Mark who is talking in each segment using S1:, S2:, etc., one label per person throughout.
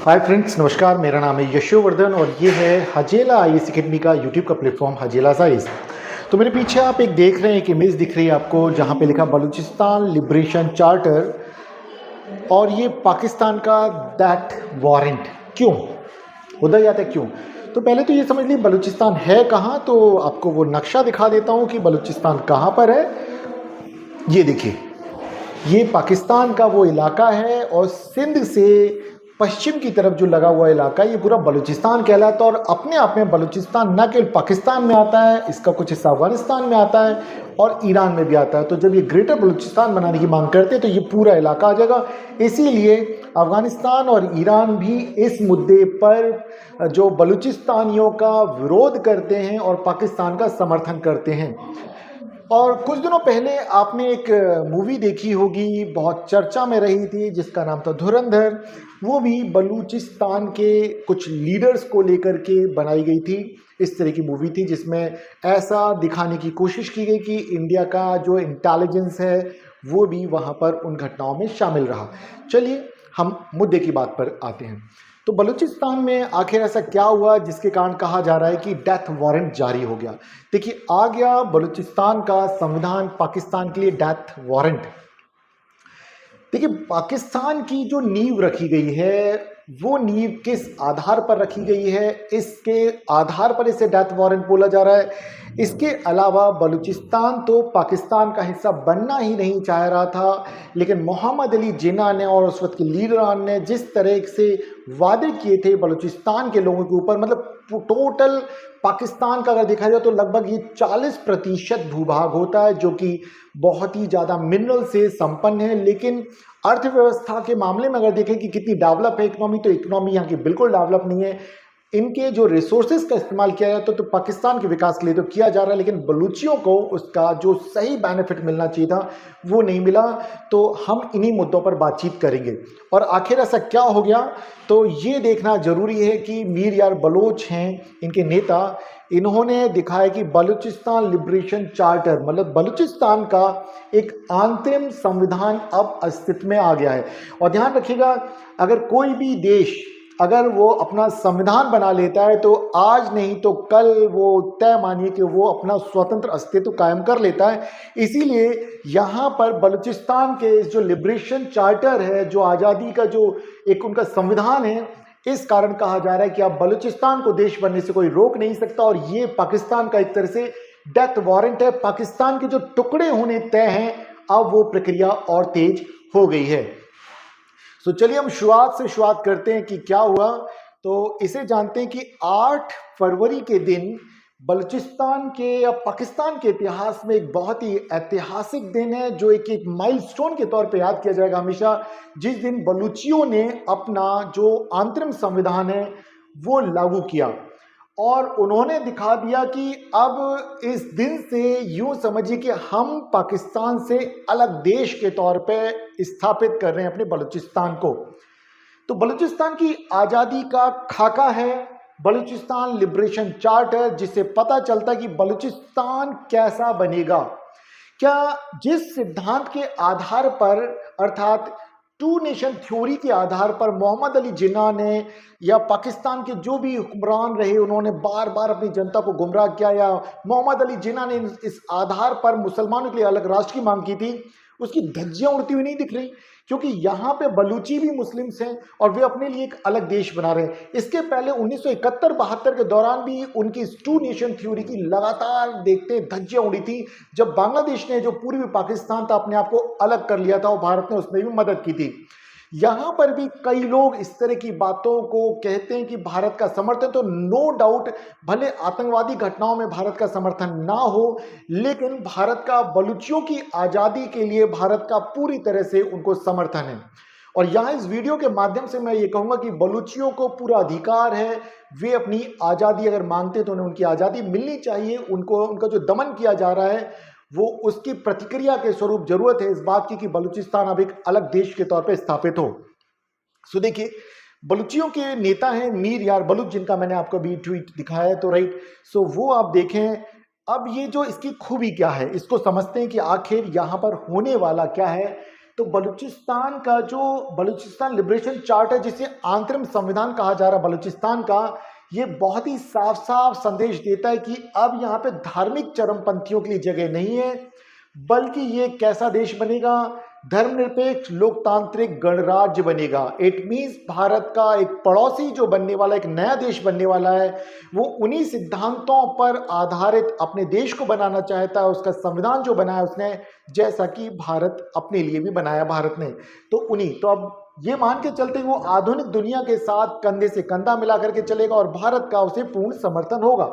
S1: Hi friends, नमस्कार। मेरा नाम है यशोवर्धन और ये है हजेला आईएएस अकेडमी का यूट्यूब का प्लेटफॉर्म हजेला आईएएस। तो मेरे पीछे आप एक देख रहे हैं, एक इमेज दिख रही है आपको जहाँ पे लिखा बलूचिस्तान लिबरेशन चार्टर और ये पाकिस्तान का दैट वारंट। क्यों उधर जाता है, क्यों? तो पहले तो ये समझ लीजिए बलूचिस्तान है कहाँ। तो आपको वो नक्शा दिखा देता हूँ कि बलूचिस्तान कहाँ पर है। ये देखिए, ये पाकिस्तान का वो इलाका है और सिंध से पश्चिम की तरफ जो लगा हुआ इलाका ये पूरा बलूचिस्तान कहलाता है। और अपने आप में बलूचिस्तान न केवल पाकिस्तान में आता है, इसका कुछ हिस्सा अफगानिस्तान में आता है और ईरान में भी आता है। तो जब ये ग्रेटर बलूचिस्तान बनाने की मांग करते हैं तो ये पूरा इलाका आ जाएगा। इसीलिए अफगानिस्तान और ईरान भी इस मुद्दे पर जो बलूचिस्तानियों का विरोध करते हैं और पाकिस्तान का समर्थन करते हैं। और कुछ दिनों पहले आपने एक मूवी देखी होगी, बहुत चर्चा में रही थी, जिसका नाम था धुरंधर। वो भी बलूचिस्तान के कुछ लीडर्स को लेकर के बनाई गई थी। इस तरह की मूवी थी जिसमें ऐसा दिखाने की कोशिश की गई कि इंडिया का जो इंटेलिजेंस है वो भी वहाँ पर उन घटनाओं में शामिल रहा। चलिए हम मुद्दे की बात पर आते हैं। तो बलूचिस्तान में आखिर ऐसा क्या हुआ जिसके कारण कहा जा रहा है कि डेथ वारंट जारी हो गया? देखिए, आ गया बलूचिस्तान का संविधान पाकिस्तान के लिए डेथ वारंट। देखिए, पाकिस्तान की जो नींव रखी गई है वो नींव किस आधार पर रखी गई है, इसके आधार पर इसे डेथ वारंट बोला जा रहा है। इसके अलावा बलूचिस्तान तो पाकिस्तान का हिस्सा बनना ही नहीं चाह रहा था, लेकिन मोहम्मद अली जिन्ना ने और उस वक्त के लीडरान ने जिस तरह से वादे किए थे बलूचिस्तान के लोगों के ऊपर, मतलब टोटल पाकिस्तान का अगर देखा जाए तो लगभग ये 40% भूभाग होता है, जो कि बहुत ही ज़्यादा मिनरल से संपन्न है। लेकिन अर्थव्यवस्था के मामले में अगर देखें कि कितनी डेवलप है इकोनॉमी, तो इकोनॉमी यहाँ की बिल्कुल डेवलप नहीं है। इनके जो रिसोर्सेज का इस्तेमाल किया जाए तो पाकिस्तान के विकास के लिए तो किया जा रहा है, लेकिन बलूचियों को उसका जो सही बेनिफिट मिलना चाहिए था वो नहीं मिला। तो हम इन्हीं मुद्दों पर बातचीत करेंगे और आखिर ऐसा क्या हो गया। तो ये देखना जरूरी है कि मीर यार बलोच हैं इनके नेता, इन्होंने दिखाया कि बलूचिस्तान लिबरेशन चार्टर, मतलब बलूचिस्तान का एक अंतरिम संविधान अब अस्तित्व में आ गया है। और ध्यान रखिएगा, अगर कोई भी देश अगर वो अपना संविधान बना लेता है तो आज नहीं तो कल वो तय मानिए कि वो अपना स्वतंत्र अस्तित्व कायम कर लेता है। इसीलिए यहाँ पर बलूचिस्तान के जो लिबरेशन चार्टर है, जो आज़ादी का जो एक उनका संविधान है, इस कारण कहा जा रहा है कि अब बलूचिस्तान को देश बनने से कोई रोक नहीं सकता। और ये पाकिस्तान का एक तरह से डेथ वारंट है। पाकिस्तान के जो टुकड़े होने तय हैं, अब वो प्रक्रिया और तेज हो गई है। तो चलिए हम शुरुआत से शुरुआत करते हैं कि क्या हुआ। तो इसे जानते हैं कि 8 फरवरी के दिन बलूचिस्तान के या पाकिस्तान के इतिहास में एक बहुत ही ऐतिहासिक दिन है, जो एक माइलस्टोन के तौर पे याद किया जाएगा हमेशा, जिस दिन बलूचियों ने अपना जो अंतरिम संविधान है वो लागू किया। और उन्होंने दिखा दिया कि अब इस दिन से यूं समझिए कि हम पाकिस्तान से अलग देश के तौर पे स्थापित कर रहे हैं अपने बलूचिस्तान को। तो बलूचिस्तान की आज़ादी का खाका है बलूचिस्तान लिबरेशन चार्टर, जिससे पता चलता है कि बलूचिस्तान कैसा बनेगा। क्या जिस सिद्धांत के आधार पर, अर्थात टू नेशन थ्योरी के आधार पर मोहम्मद अली जिन्ना ने या पाकिस्तान के जो भी हुक्मरान रहे उन्होंने बार बार अपनी जनता को गुमराह किया, या मोहम्मद अली जिन्ना ने इस आधार पर मुसलमानों के लिए अलग राष्ट्र की मांग की थी, उसकी धज्जियां उड़ती हुई नहीं दिख रही, क्योंकि यहाँ पे बलूची भी मुस्लिम्स हैं और वे अपने लिए एक अलग देश बना रहे हैं। इसके पहले 1971-72 के दौरान भी उनकी टू नेशन थ्योरी की लगातार देखते धज्जियां उड़ी थी। जब बांग्लादेश ने जो पूर्वी पाकिस्तान था अपने आप को अलग कर लिया था और भारत ने उसमें भी मदद की थी। यहाँ पर भी कई लोग इस तरह की बातों को कहते हैं कि भारत का समर्थन, तो नो डाउट भले आतंकवादी घटनाओं में भारत का समर्थन ना हो, लेकिन भारत का बलूचियों की आज़ादी के लिए भारत का पूरी तरह से उनको समर्थन है। और यहाँ इस वीडियो के माध्यम से मैं ये कहूँगा कि बलूचियों को पूरा अधिकार है, वे अपनी आज़ादी अगर मांगते हैं तो उन्हें उनकी आज़ादी मिलनी चाहिए। उनको उनका जो दमन किया जा रहा है वो उसकी प्रतिक्रिया के स्वरूप जरूरत है इस बात की कि बलूचिस्तान अब एक अलग देश के तौर पे स्थापित हो। सो देखिए, बलूचियों के नेता हैं मीर यार बलूच, जिनका मैंने आपको अभी ट्वीट दिखाया है, तो राइट। सो वो आप देखें, अब ये जो इसकी खूबी क्या है इसको समझते हैं कि आखिर यहाँ पर होने वाला क्या है। तो बलूचिस्तान का जो बलूचिस्तान लिबरेशन चार्ट है, जिसे अंतरिम संविधान कहा जा रहा है बलूचिस्तान का, ये बहुत ही साफ साफ संदेश देता है कि अब यहाँ पे धार्मिक चरमपंथियों के लिए जगह नहीं है, बल्कि ये कैसा देश बनेगा, धर्मनिरपेक्ष लोकतांत्रिक गणराज्य बनेगा। इट मीन्स भारत का एक पड़ोसी जो बनने वाला, एक नया देश बनने वाला है, वो उन्हीं सिद्धांतों पर आधारित अपने देश को बनाना चाहता है। उसका संविधान जो बनाया उसने, जैसा कि भारत अपने लिए भी बनाया भारत ने, तो उन्हीं, तो अब ये मान के चलते वो आधुनिक दुनिया के साथ कंधे से कंधा मिला करके चलेगा और भारत का उसे पूर्ण समर्थन होगा।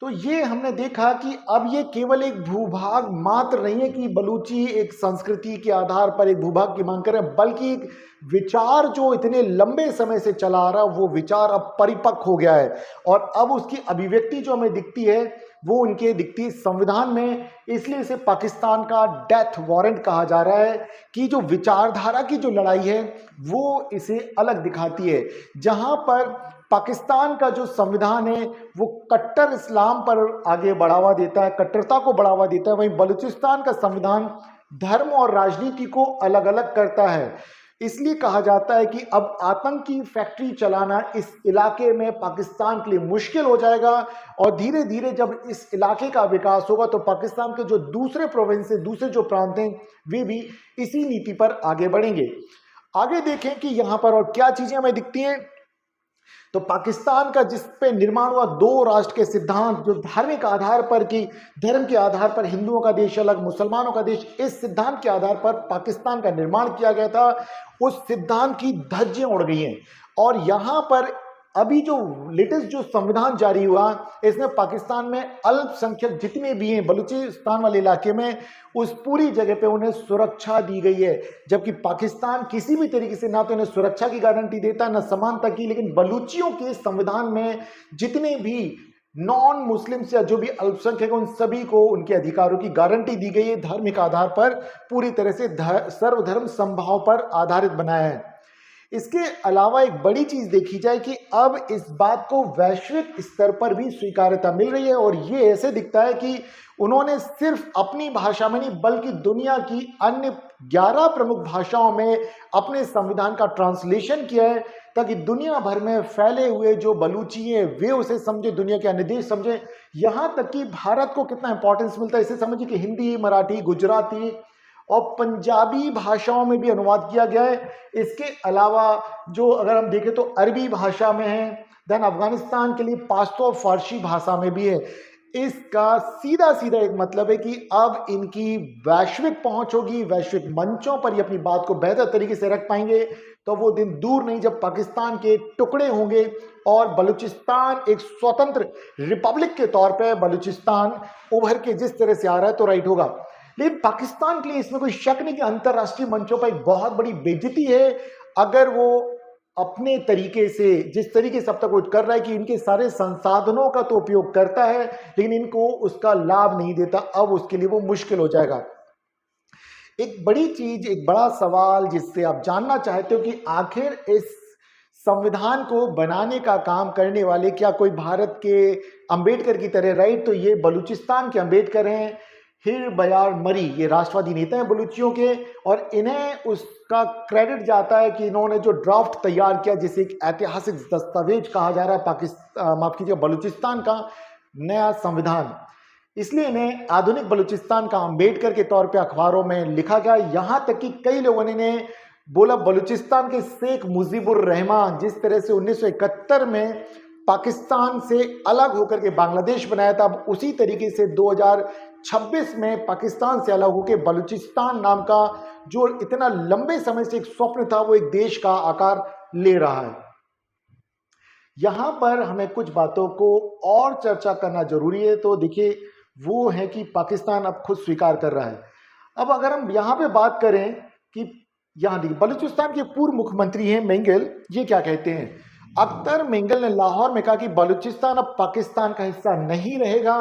S1: तो ये हमने देखा कि अब ये केवल एक भूभाग मात्र नहीं है कि बलूची एक संस्कृति के आधार पर एक भूभाग की मांग कर रहे हैं, बल्कि एक विचार जो इतने लंबे समय से चला आ रहा, वो विचार अब परिपक्व हो गया है और अब उसकी अभिव्यक्ति जो हमें दिखती है वो उनके दिखती संविधान में। इसलिए इसे पाकिस्तान का डेथ वारंट कहा जा रहा है कि जो विचारधारा की जो लड़ाई है वो इसे अलग दिखाती है। जहां पर पाकिस्तान का जो संविधान है वो कट्टर इस्लाम पर आगे बढ़ावा देता है, कट्टरता को बढ़ावा देता है, वहीं बलूचिस्तान का संविधान धर्म और राजनीति को अलग अलग करता है। इसलिए कहा जाता है कि अब आतंक की फैक्ट्री चलाना इस इलाके में पाकिस्तान के लिए मुश्किल हो जाएगा और धीरे धीरे जब इस इलाके का विकास होगा तो पाकिस्तान के जो दूसरे प्रोविंस है, दूसरे जो प्रांत हैं, वे भी इसी नीति पर आगे बढ़ेंगे। आगे देखें कि यहाँ पर और क्या चीजें हमें दिखती हैं। तो पाकिस्तान का जिस पे निर्माण हुआ दो राष्ट्र के सिद्धांत, जो धार्मिक आधार पर कि धर्म के आधार पर हिंदुओं का देश अलग, मुसलमानों का देश, इस सिद्धांत के आधार पर पाकिस्तान का निर्माण किया गया था, उस सिद्धांत की धज्जियां उड़ गई हैं। और यहाँ पर अभी जो लेटेस्ट जो संविधान जारी हुआ, इसमें पाकिस्तान में अल्पसंख्यक जितने भी हैं बलूचिस्तान वाले इलाके में, उस पूरी जगह पे उन्हें सुरक्षा दी गई है। जबकि पाकिस्तान किसी भी तरीके से ना तो उन्हें सुरक्षा की गारंटी देता है, ना समानता की, लेकिन बलूचियों के संविधान में जितने भी नॉन मुस्लिम से जो भी अल्पसंख्यक उन सभी को उनके अधिकारों की गारंटी दी गई है। धार्मिक आधार पर पूरी तरह से सर्वधर्म समभाव पर आधारित बनाया है। इसके अलावा एक बड़ी चीज देखी जाए कि अब इस बात को वैश्विक स्तर पर भी स्वीकार्यता मिल रही है और ये ऐसे दिखता है कि उन्होंने सिर्फ अपनी भाषा में नहीं बल्कि दुनिया की अन्य 11 प्रमुख भाषाओं में अपने संविधान का ट्रांसलेशन किया है, ताकि दुनिया भर में फैले हुए जो बलूची हैं वे उसे समझे, दुनिया के अन्य देश समझे। यहाँ तक कि भारत को कितना इंपॉर्टेंस मिलता है इसे समझिए कि हिंदी, मराठी, गुजराती और पंजाबी भाषाओं में भी अनुवाद किया गया है। इसके अलावा जो अगर हम देखें तो अरबी भाषा में है, देन अफगानिस्तान के लिए पाश्तो और फारसी भाषा में भी है। इसका सीधा सीधा एक मतलब है कि अब इनकी वैश्विक पहुंच होगी, वैश्विक मंचों पर ये अपनी बात को बेहतर तरीके से रख पाएंगे। तो वो दिन दूर नहीं जब पाकिस्तान के टुकड़े होंगे और बलूचिस्तान एक स्वतंत्र रिपब्लिक के तौर पर बलूचिस्तान उभर के जिस तरह से आ रहा है तो राइट होगा। लेकिन पाकिस्तान के लिए इसमें कोई शक नहीं कि अंतर्राष्ट्रीय मंचों पर एक बहुत बड़ी बेइज्जती है अगर वो अपने तरीके से, जिस तरीके से अब तक वो कर रहा है कि इनके सारे संसाधनों का तो उपयोग करता है लेकिन इनको उसका लाभ नहीं देता, अब उसके लिए वो मुश्किल हो जाएगा। एक बड़ी चीज, एक बड़ा सवाल जिससे आप जानना चाहते हो कि आखिर इस संविधान को बनाने का काम करने वाले क्या कोई भारत के अंबेडकर की तरह, राइट? तो ये बलूचिस्तान के अंबेडकर हैं, हिर बयार मरी, ये राष्ट्रवादी नेता हैं बलूचियों के, और इन्हें उसका क्रेडिट जाता है कि इन्होंने जो ड्राफ्ट तैयार किया जिसे एक ऐतिहासिक दस्तावेज कहा जा रहा है माफ कीजिए बलूचिस्तान का नया संविधान, इसलिए इन्हें आधुनिक बलूचिस्तान का अंबेडकर के तौर पे अखबारों में लिखा गया। यहाँ तक कि कई लोगों ने बोला बलूचिस्तान के शेख मुजीबुर रहमान जिस तरह से 1971 में पाकिस्तान से अलग होकर के बांग्लादेश बनाया था, अब उसी तरीके से 2026 में पाकिस्तान से अलग होकर बलूचिस्तान नाम का जो इतना लंबे समय से एक स्वप्न था वो एक देश का आकार ले रहा है। यहां पर हमें कुछ बातों को और चर्चा करना जरूरी है। तो देखिए वो है कि पाकिस्तान अब खुद स्वीकार कर रहा है। अब अगर हम यहाँ पे बात करें कि यहाँ देखिए बलूचिस्तान के पूर्व मुख्यमंत्री हैं मेंगल, ये क्या कहते हैं, अख्तर मेंगल ने लाहौर में कहा कि बलूचिस्तान अब पाकिस्तान का हिस्सा नहीं रहेगा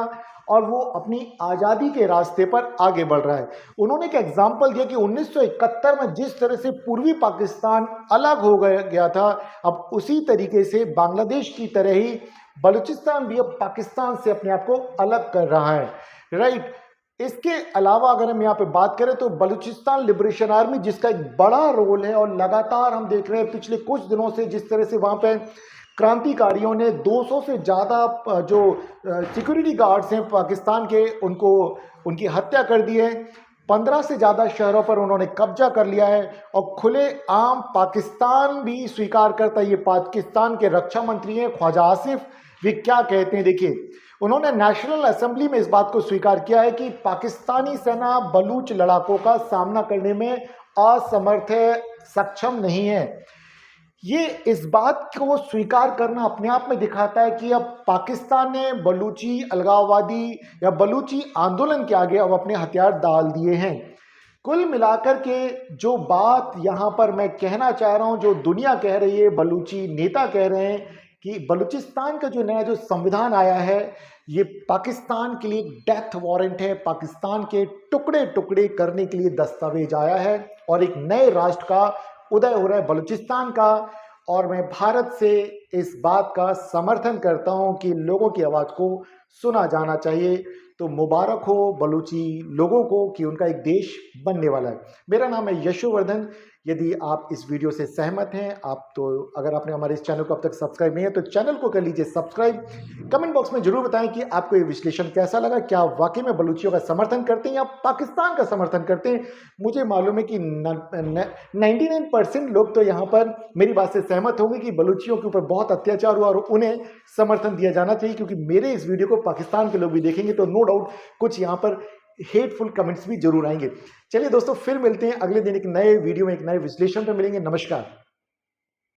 S1: और वो अपनी आज़ादी के रास्ते पर आगे बढ़ रहा है। उन्होंने एक एग्जाम्पल दिया कि 1971 में जिस तरह से पूर्वी पाकिस्तान अलग हो गया था, अब उसी तरीके से बांग्लादेश की तरह ही बलूचिस्तान भी अब पाकिस्तान से अपने आप को अलग कर रहा है, राइट? इसके अलावा अगर हम यहाँ पे बात करें तो बलूचिस्तान लिबरेशन आर्मी, जिसका एक बड़ा रोल है और लगातार हम देख रहे हैं पिछले कुछ दिनों से जिस तरह से वहाँ पे क्रांतिकारियों ने 200 से ज़्यादा जो सिक्योरिटी गार्ड्स हैं पाकिस्तान के, उनको उनकी हत्या कर दी है। 15 से ज़्यादा शहरों पर उन्होंने कब्जा कर लिया है और खुले आम पाकिस्तान भी स्वीकार करता है। ये पाकिस्तान के रक्षा मंत्री हैं ख्वाजा आसिफ, वे क्या कहते हैं देखिए। उन्होंने नेशनल असेंबली में इस बात को स्वीकार किया है कि पाकिस्तानी सेना बलूच लड़ाकों का सामना करने में असमर्थ है, सक्षम नहीं है। ये इस बात को स्वीकार करना अपने आप में दिखाता है कि अब पाकिस्तान ने बलूची अलगाववादी या बलूची आंदोलन के आगे अब अपने हथियार डाल दिए हैं। कुल मिलाकर के जो बात यहाँ पर मैं कहना चाह रहा हूँ, जो दुनिया कह रही है, बलूची नेता कह रहे हैं कि बलूचिस्तान का जो नया जो संविधान आया है ये पाकिस्तान के लिए डेथ वारंट है, पाकिस्तान के टुकड़े टुकड़े करने के लिए दस्तावेज आया है और एक नए राष्ट्र का उदय हो रहा है बलूचिस्तान का। और मैं भारत से इस बात का समर्थन करता हूं कि लोगों की आवाज़ को सुना जाना चाहिए। तो मुबारक हो बलूची लोगों को कि उनका एक देश बनने वाला है। मेरा नाम है यशोवर्धन। यदि आप इस वीडियो से सहमत हैं, आप तो अगर आपने हमारे इस चैनल को अब तक सब्सक्राइब नहीं है तो चैनल को कर लीजिए सब्सक्राइब। कमेंट बॉक्स में जरूर बताएं कि आपको ये विश्लेषण कैसा लगा, क्या आप वाकई में बलूचियों का समर्थन करते हैं या पाकिस्तान का समर्थन करते हैं। मुझे मालूम है कि 99% लोग तो यहाँ पर मेरी बात से सहमत होंगे कि बलूचियों के ऊपर बहुत अत्याचार हुआ और उन्हें समर्थन दिया जाना चाहिए, क्योंकि मेरे इस वीडियो को पाकिस्तान के लोग भी देखेंगे तो नो डाउट कुछ यहाँ पर हेटफुल कमेंट्स भी जरूर आएंगे। चलिए दोस्तों, फिर मिलते हैं अगले दिन एक नए वीडियो में, एक नए विश्लेषण पर मिलेंगे। नमस्कार।